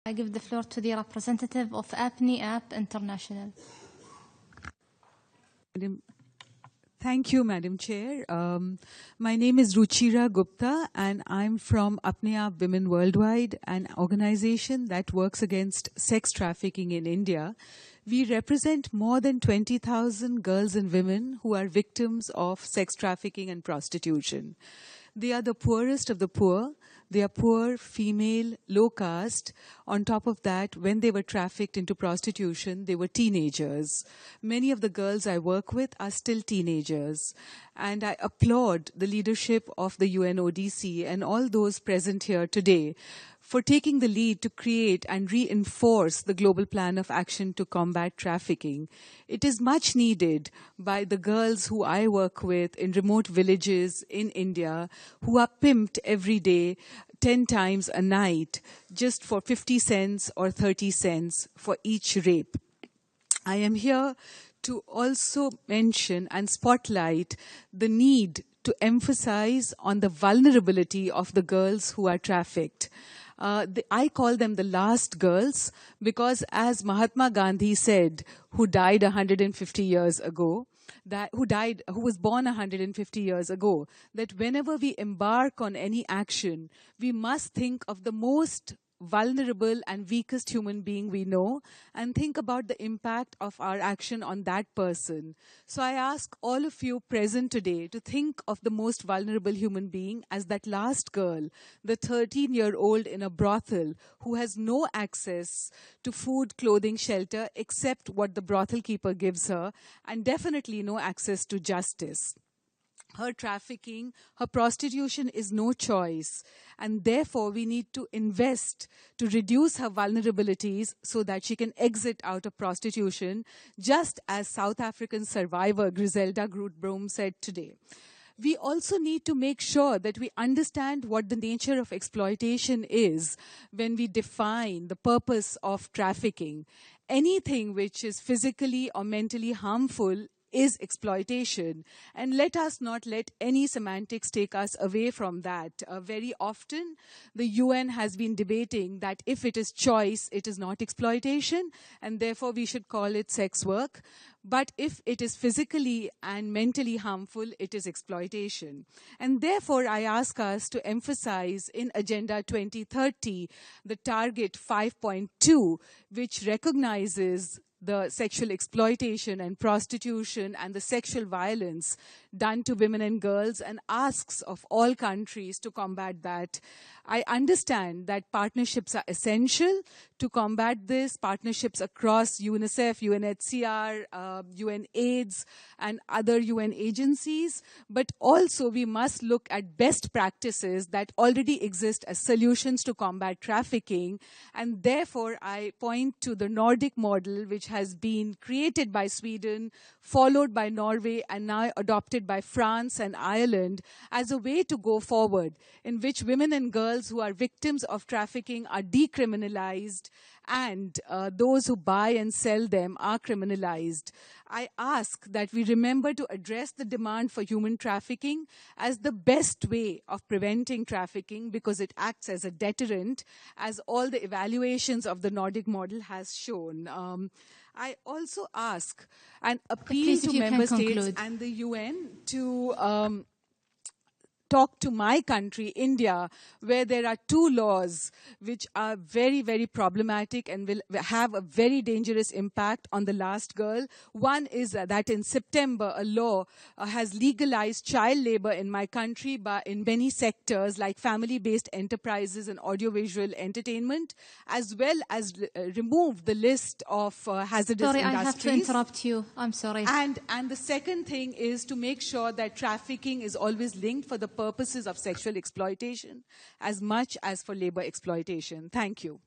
I give the floor to the representative of Apne Aap International. Thank you, Madam Chair. My name is Ruchira Gupta, and I'm from Apne Aap Women Worldwide, an organization that works against sex trafficking in India. We represent more than 20,000 girls and women who are victims of sex trafficking and prostitution. They are the poorest of the poor. They are poor, female, low caste. On top of that, when they were trafficked into prostitution, they were teenagers. Many of the girls I work with are still teenagers. And I applaud the leadership of the UNODC and all those present here today for taking the lead to create and reinforce the global plan of action to combat trafficking. It is much needed by the girls who I work with in remote villages in India who are pimped every day 10 times a night just for 50 cents or 30 cents for each rape. I am here to also mention and spotlight the need to emphasize on the vulnerability of the girls who are trafficked. I call them the last girls because, as Mahatma Gandhi said, who died 150 years ago, who was born 150 years ago, that whenever we embark on any action, we must think of the most vulnerable and weakest human being we know and think about the impact of our action on that person. So I ask all of you present today to think of the most vulnerable human being as that last girl, the 13-year-old in a brothel who has no access to food, clothing, shelter except what the brothel keeper gives her, and definitely no access to justice. Her trafficking, her prostitution is no choice. And therefore, we need to invest to reduce her vulnerabilities so that she can exit out of prostitution, just as South African survivor Griselda Grootboom said today. We also need to make sure that we understand what the nature of exploitation is when we define the purpose of trafficking. Anything which is physically or mentally harmful is exploitation. And let us not let any semantics take us away from that. Very often, the UN has been debating that if it is choice, it is not exploitation, and therefore we should call it sex work. But if it is physically and mentally harmful, it is exploitation. And therefore, I ask us to emphasize in Agenda 2030, the target 5.2, which recognizes the sexual exploitation and prostitution and the sexual violence done to women and girls, and asks of all countries to combat that. I understand that partnerships are essential to combat this, partnerships across UNICEF, UNHCR, UNAIDS, and other UN agencies, but also we must look at best practices that already exist as solutions to combat trafficking, and therefore I point to the Nordic model, which has been created by Sweden, followed by Norway, and now adopted by France and Ireland as a way to go forward, in which women and girls who are victims of trafficking are decriminalized and those who buy and sell them are criminalized. I ask that we remember to address the demand for human trafficking as the best way of preventing trafficking, because it acts as a deterrent, as all the evaluations of the Nordic model has shown. I also ask and appeal to member states and the UN to talk to my country, India, where there are two laws which are very, very problematic and will have a very dangerous impact on the last girl. One is that in September, a law has legalized child labor in my country in many sectors like family-based enterprises and audiovisual entertainment, as well as removed the list of hazardous industries. Sorry, I have to interrupt you. I'm sorry. And the second thing is to make sure that trafficking is always linked for the purposes of sexual exploitation as much as for labor exploitation. Thank you.